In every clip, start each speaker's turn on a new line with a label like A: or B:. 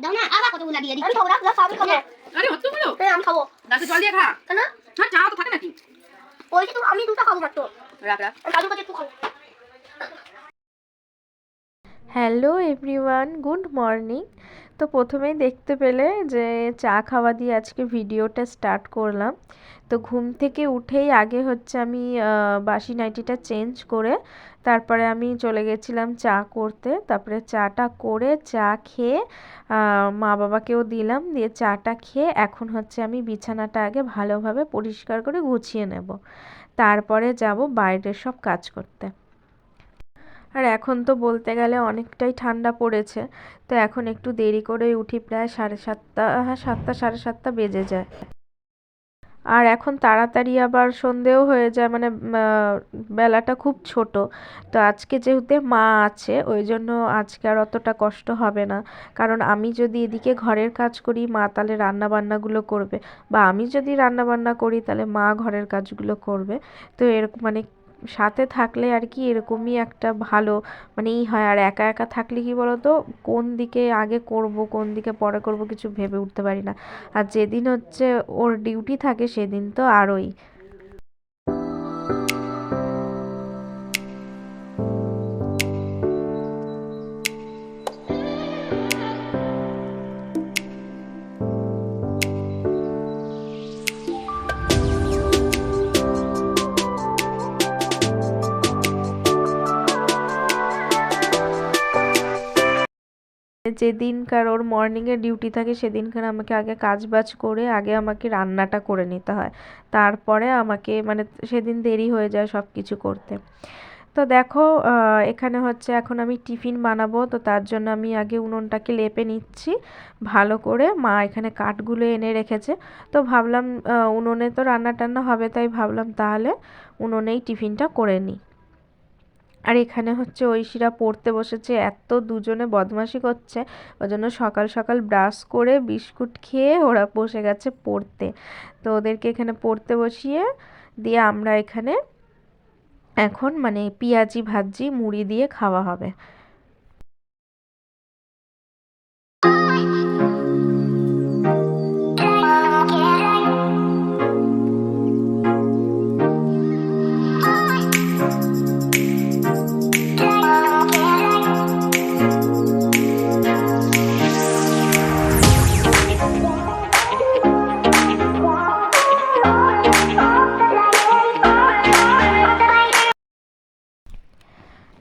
A: দাও না, আবার কতগুলা দিয়ে দিচ্ছি। আমি খাবো না, আমি খাবো।
B: আরে হতগুলো
A: আমি খাবো।
B: গাছে জল দিয়ে খা।
A: কেন?
B: না চা তো থাকে নাকি?
A: ওই তো আমি দুটো খাবো মাত্র।
B: রাখ রাখ।
A: কাজু কাজু একটু খাবো।
C: Hello everyone, good morning. তো প্রথমেই দেখতে পেলে যে চা খাওয়া দিয়ে আজকে ভিডিওটা স্টার্ট করলাম। তো ঘুম থেকে উঠেই আগে হচ্ছে আমি বাসি নাইটিটা চেঞ্জ করে তারপরে আমি চলে গেছিলাম চা করতে। তারপরে চাটা করে চা খেয়ে মা বাবাকেও দিলাম, দিয়ে চাটা খেয়ে এখন হচ্ছে আমি বিছানাটা আগে ভালোভাবে পরিষ্কার করে গুছিয়ে নেব, তারপরে যাব বাইরের সব কাজ করতে। আর এখন তো বলতে গেলে অনেকটাই ঠান্ডা পড়েছে, তো এখন একটু দেরি করেই উঠি, প্রায় 7:30, হ্যাঁ 7টা 7:30 বেজে যায়। আর এখন তাড়াতাড়ি আবার সন্ধেও হয়ে যায়, মানে বেলাটা খুব ছোট। তো আজকে যেহেতু মা আছে ওই জন্য আজকে আর অতটা কষ্ট হবে না, কারণ আমি যদি এদিকে ঘরের কাজ করি মা তাহলে রান্না বান্নাগুলো করবে, বা আমি যদি রান্না বান্না করি তাহলে মা ঘরের কাজগুলো করবে। তো এরকম মানে সাথে থাকলে আর কি এরকমই একটা ভালো মানে হয়। আর একা একা থাকলে কি বলতো, কোন দিকে আগে করব কোন দিকে পরে করব কিছু ভেবে উঠতে পারি না। আর যেদিন হচ্ছে ওর ডিউটি থাকে সেদিন তো আরোই। যেদিনকার ওর মর্নিংয়ে ডিউটি থাকে সেদিনকার আমাকে আগে কাজ বাজ করে আগে আমাকে রান্নাটা করে নিতে হয়, তারপরে আমাকে মানে সেদিন দেরি হয়ে যায় সব কিছু করতে। তো দেখো এখানে হচ্ছে এখন আমি টিফিন বানাবো, তো তার জন্য আমি আগে উনুনটাকে লেপে নিচ্ছি ভালো করে। মা এখানে কাঠগুলো এনে রেখেছে, তো ভাবলাম উনুনে তো রান্না টান্না হবে, তাই ভাবলাম তাহলে উনুনেই টিফিনটা করে নিই। আর এখানে হচ্ছে ঐশীরা পড়তে বসেছে, এত দুজনে বদমাশি করছে, ওই জন্য সকাল সকাল ব্রাশ করে বিস্কুট খেয়ে ওরা বসে গেছে পড়তে। তো ওদেরকে এখানে পড়তে বসিয়ে দিয়ে আমরা এখানে এখন মানে পেঁয়াজি ভাজি মুড়ি দিয়ে খাওয়া হবে।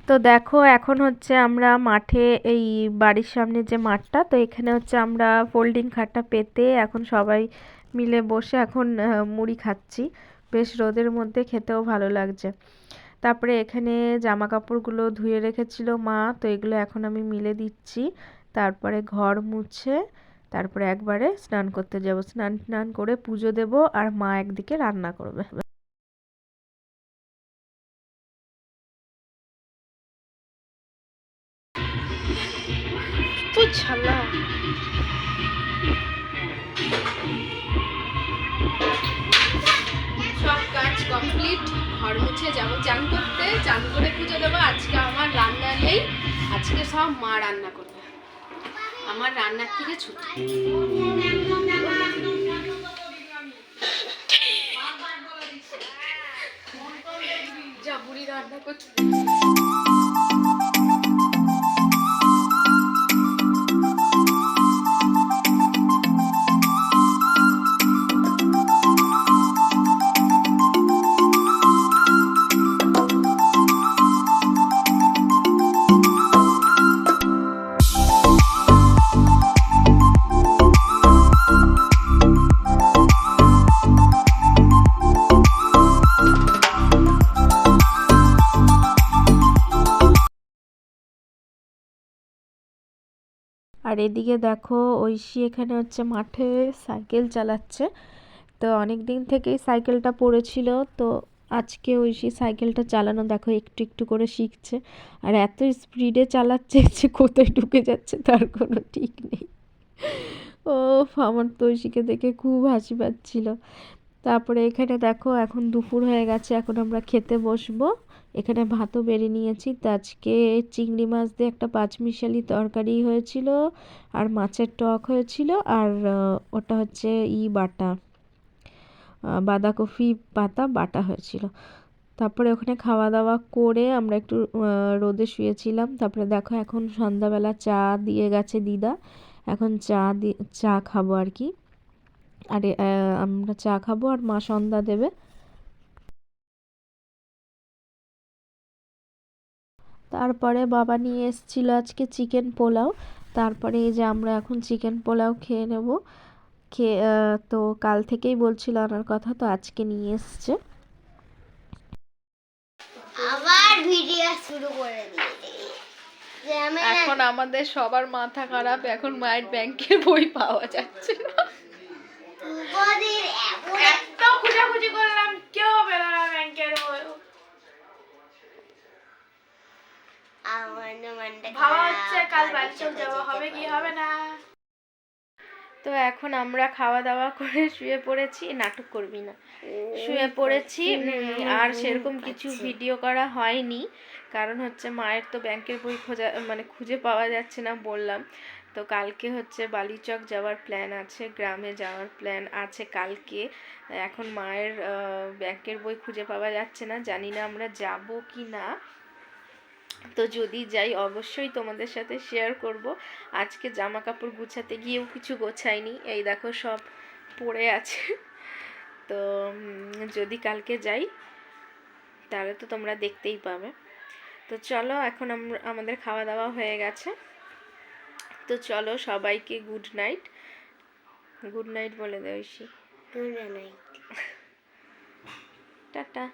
C: তো দেখো এখন হচ্ছে আমরা মাঠে, এই বাড়ির সামনে যে মাঠটা, তো এখানে হচ্ছে আমরা ফোল্ডিং খাটটা পেতে এখন সবাই মিলে বসে এখন মুড়ি খাচ্ছি। বেশ রোদের মধ্যে খেতেও ভালো লাগছে। তারপরে এখানে জামা কাপড়গুলো ধুয়ে রেখেছিল মা, তো এগুলো এখন আমি মিলে দিচ্ছি। তারপরে ঘর মুছে তারপরে একবারে স্নান করতে যাব, স্নান টান করে পুজো দেব, আর মা একদিকে রান্না করবে।
A: তো ঝালা।
B: সব কাজ কমপ্লিট, ঘর মুছে যাবো চান করতে, চান করে পুজো দেবো। আজকে আমার রান্না নেই, আজকে সব মা রান্না করবে, আমার রান্নার থেকে ছুটি। যা বুড়ি রান্না করছে।
C: আর এদিকে দেখো ঐশী এখানে হচ্ছে মাঠে সাইকেল চালাচ্ছে। তো অনেক দিন থেকেই সাইকেলটা পড়েছিল, তো আজকে ঐশী সাইকেলটা চালানো দেখো একটু একটু করে শিখছে। আর এত স্পিডে চালাচ্ছে যে কোথায় ঢুকে যাচ্ছে তার কোনো ঠিক নেই। ও, আমার তো ঐশীকে দেখে খুব হাসি পাচ্ছিল। তারপরে এখানে দেখো এখন দুপুর হয়ে গেছে, এখন আমরা খেতে বসবো। এখানে ভাতও বেড়ে নিয়েছি। তো আজকে চিংড়ি মাছ দিয়ে একটা পাঁচমিশালি তরকারি হয়েছিল, আর মাছের টক হয়েছিল, আর ওটা হচ্ছে বাটা বাঁধাকপি পাতা বাটা হয়েছিল। তারপরে ওখানে খাওয়া দাওয়া করে আমরা একটু রোদে শুয়েছিলাম। তারপরে দেখো এখন সন্ধ্যাবেলা চা দিয়ে গেছে দিদা, এখন চা খাবো আর কি। আর আমরা চা খাবো আর মা সন্ধ্যা দেবে। তারপরে বাবা নিয়ে এসেছিল আজকে চিকেন পোলাও। তারপরে এই যে আমরা এখন চিকেন পোলাও খেয়ে নেব। তো কাল থেকেই বলছিল আনার কথা, তো আজকে নিয়ে এসছে।
A: আবার ভিডিও শুরু করে দিয়েছে।
B: এখন আমাদের সবার মাথা খারাপ, এখন মায়ের ব্যাংকের বই পাওয়া যাচ্ছে না।
A: এত খোঁজাখুঁজি করলাম, কেউ পেল না ব্যাংকের বই। ভাবা হচ্ছে কাল বাড়ি চলে যাবো, হবে কি হবে না।
C: তো এখন আমরা খাওয়া দাওয়া করে শুয়ে পড়েছি, নাটক করবি না, শুয়ে পড়েছি। আর সেরকম কিছু ভিডিও করা হয়নি, কারণ হচ্ছে মায়ের তো ব্যাংকের বই খুঁজে পাওয়া যাচ্ছে না বললাম। তো কালকে হচ্ছে বালিচক যাওয়ার প্ল্যান আছে, গ্রামে যাওয়ার প্ল্যান আছে কালকে। এখন মায়ের ব্যাংকের বই খুঁজে পাওয়া যাচ্ছে না, জানি না আমরা যাব কি না। তো যদি যাই অবশ্যই তোমাদের সাথে শেয়ার করব। আজকে জামা কাপড় গুছাতে গিয়েও কিছু গোছাইনি, এই দেখো সব পড়ে আছে। তো যদি কালকে যাই তাহলে তো তোমরা দেখতেই পাবে। তো চলো, এখন আমাদের খাওয়া দাওয়া হয়ে গেছে। তো চলো সবাইকে গুড নাইট। গুড নাইট বলে দে ঐশী।
A: Good night.
C: টাটা।